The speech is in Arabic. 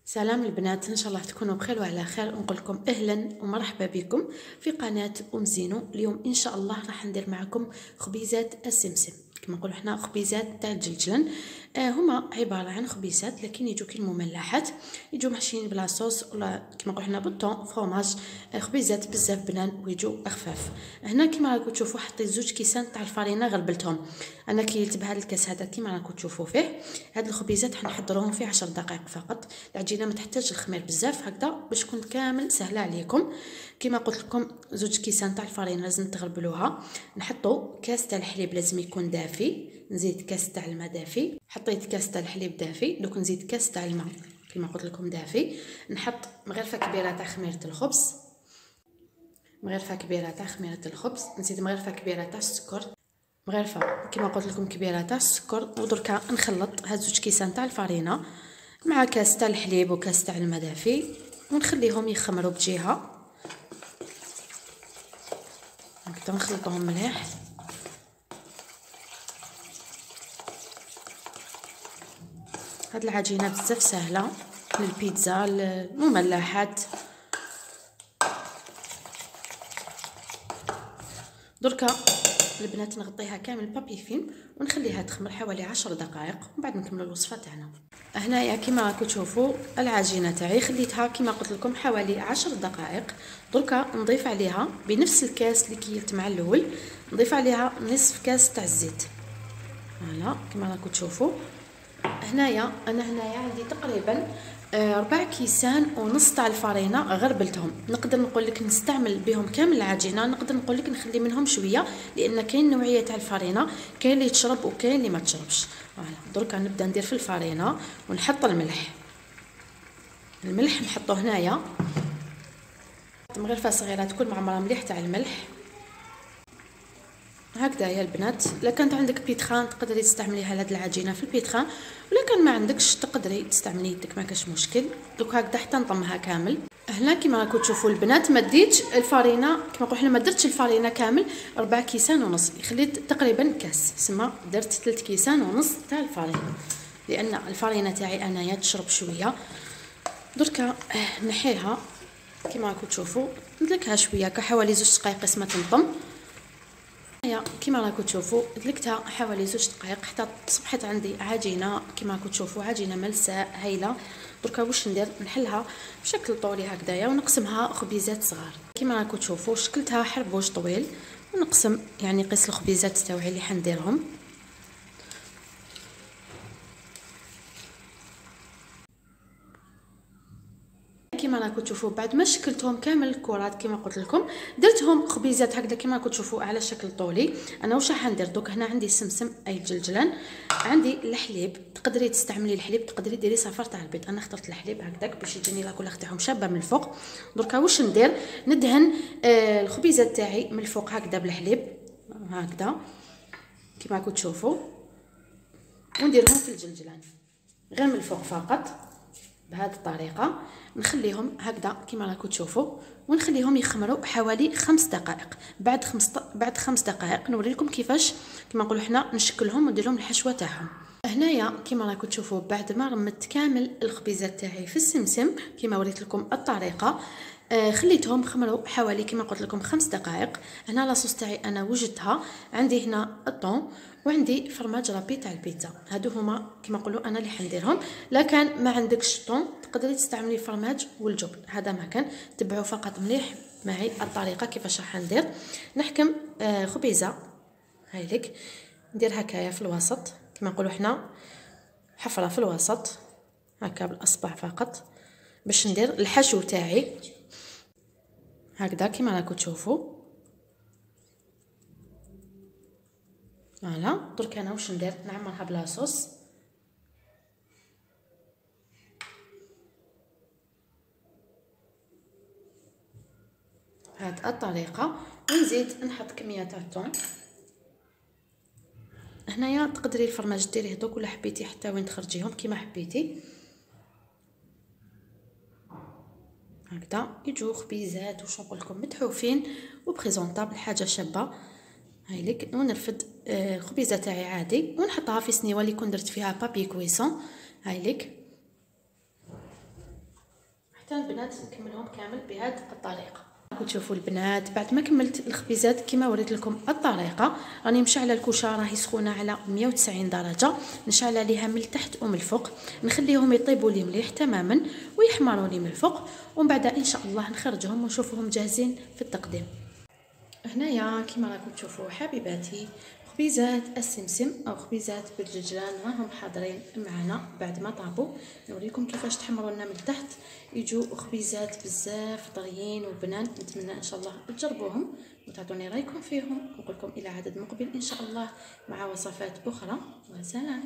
سلام البنات، ان شاء الله تكونوا بخير وعلى خير. نقول لكم اهلا ومرحبا بكم في قناه زينو. اليوم ان شاء الله راح ندير معكم خبيزات السمسم، كما نقولوا حنا خبيزات تاع الجلجلن. هما عباره عن خبيزات لكن يجوا كي المملحات، يجوا محشيين بلا صوص ولا كما نقولوا حنا بالطون فرomاج. خبيزات بزاف بنان ويجوا خفاف. هنا كما راكم تشوفوا حطيت 2 كيسان تاع الفرينه غربلتهم. انا كيلت بهذا الكاس هذا كما راكم تشوفوا فيه. هاد الخبيزات حنحضروهم في 10 دقائق فقط. العجينه ما تحتاج الخمير بزاف هكذا باش تكون كامل سهله عليكم. كما قلت لكم 2 كيسان تاع الفرينه لازم تغربلوها. نحطوا كاس تاع الحليب لازم يكون دافي، نزيد كاس تاع الماء دافي. حطيت كاس تاع الحليب دافي، دوك نزيد كاس تاع الماء كما قلت لكم دافي. نحط مغرفه كبيره تاع خميره الخبز، مغرفه كبيره تاع خميره الخبز، نزيد مغرفه كبيره تاع السكر، مغرفه كما قلت لكم كبيره تاع السكر. ودركا نخلط هاد 2 كيسان تاع الفرينه مع كاس تاع الحليب وكاس تاع الماء دافي ونخليهم يخمروا بجهه هكذا. نخلطوهم مليح. هاد العجينه بزاف سهله للبيتزا المملحات. دركا البنات نغطيها كامل بابي فيلم ونخليها تخمر حوالي 10 دقائق ومن بعد نكملوا الوصفه تاعنا. هنايا كما راكم تشوفوا العجينه تاعي خليتها كما قلت لكم حوالي 10 دقائق. دركا نضيف عليها بنفس الكاس اللي كيلت مع الاول، نضيف عليها نصف كاس تاع الزيت. فوالا كما راكم تشوفوا. هنايا انا عندي تقريبا 4 كيسان ونص تاع الفرينه غربلتهم. نقدر نقول لك نستعمل بهم كامل العجينه، نقدر نقول لك نخلي منهم شويه لان كاين نوعيه تاع الفرينه، كاين اللي تشرب وكاين اللي ما تشربش. فوالا دركا نبدا ندير في الفرينه ونحط الملح. الملح نحطو هنايا مغرفه صغيره تكون معمره مليح تاع الملح هكذا يا البنات. الا كانت عندك بيتخان تقدري تستعمليها لهاد العجينه في البيتخان، ولا كان ما عندكش تقدري تستعملي يدك ما كاش مشكل. دوك هكذا حتى نطمها كامل. هنا كما راكم تشوفوا البنات ما ديتش الفرينه كما نقولوا حنا ما درتش الفرينه كامل 4 كيسان ونص، خليت تقريبا كاس سما درت 3 كيسان ونص تاع الفرينه لان الفرينه تاعي انايا تشرب شويه. دركا نحيها كما راكم تشوفوا ندلكها شويه كحوالي 2 دقائق اسمها تنطم. كما راكم تشوفوا دلكتها حوالي 2 دقائق حتى تصبحت عندي عجينه كما راكم تشوفوا عجينه ملساء هايله. دركا واش ندير نحلها بشكل طولي هكذايا ونقسمها خبيزات صغار. كما راكم تشوفوا شكلتها حربوش طويل ونقسم يعني قيس الخبيزات تاوعي اللي حنديرهم. كما راكم تشوفوا بعد ما شكلتهم كامل الكرات كما قلت لكم درتهم خبيزات هكذا كما راكم تشوفوا على شكل طولي. انا واش راح ندير دوك هنا عندي سمسم اي جلجلان، عندي الحليب تقدري تستعملي الحليب تقدري ديري صفار تاع البيض. انا اخترت الحليب هكذاك باش يجيني لا كولور تاعهم شابه من الفوق. دركا واش ندير ندهن الخبيزات تاعي من الفوق هكذا بالحليب هكذا كما راكم تشوفوا ونديرهم في الجلجلان غير من الفوق فقط بهذه الطريقه. نخليهم هكذا كما راكم تشوفوا ونخليهم يخمروا حوالي 5 دقائق. بعد 5 دقائق نوري لكم كيفاش كما نقولوا حنا نشكلهم وندير لهم الحشوه تاعهم. هنايا كما راكم تشوفوا بعد ما رمت كامل الخبيزات تاعي في السمسم كما وريت لكم الطريقه، خليتهم خمروا حوالي كما قلت لكم 5 دقائق. هنا لاصوص تاعي انا وجدتها عندي هنا الطون وعندي فرماج رابي تاع البيتزا. هادو هما كما نقولوا انا اللي حنديرهم. لا كان ما عندكش طون تقدري تستعملي فرماج والجبن، هذا ما كان. تبعوا فقط مليح معي الطريقه كيفاش راح ندير. نحكم خبيزه هاي لك ندير هكايا في الوسط كما نقولوا حنا حفره في الوسط هكا بالاصبع فقط باش ندير الحشو تاعي هكذا كما راكم تشوفوا. فوالا درك انا واش ندير نعمرها بلا صوص بهذه الطريقه ونزيد نحط كميه تاع الثوم. هنايا تقدري الفرماج ديريه دوك ولا حبيتي حتى وين تخرجيهم كما حبيتي هكذا يجوا خبيزات واش نقول لكم متحوفين وبريزونطابل حاجه شابه. هاي لك ونرفد الخبيزه تاعي عادي ونحطها في سنيوه اللي كنت درت فيها بابي كويسون. هاي لك حتى البنات نكملهم كامل بهذه الطريقه. راكم تشوفوا البنات بعد ما كملت الخبيزات كما وريت لكم الطريقه، راني مشعله الكوشه راهي سخونه على 190 درجه، نشعل عليها من التحت ومن الفوق، نخليهم يطيبوا لي مليح تماما ويحمروا لي من الفوق، ومن بعد ان شاء الله نخرجهم ونشوفهم جاهزين في التقديم. هنايا كما راكم تشوفوا حبيباتي خبيزات السمسم او خبيزات بالججران راهم حاضرين معنا بعد ما طابوا. نوريكم كيفاش تحمروا لنا من التحت، يجوا خبيزات بزاف طريين وبنان. نتمنى ان شاء الله تجربوهم وتعطوني رايكم فيهم، ونقول لكم الى عدد مقبل ان شاء الله مع وصفات اخرى، وسلام.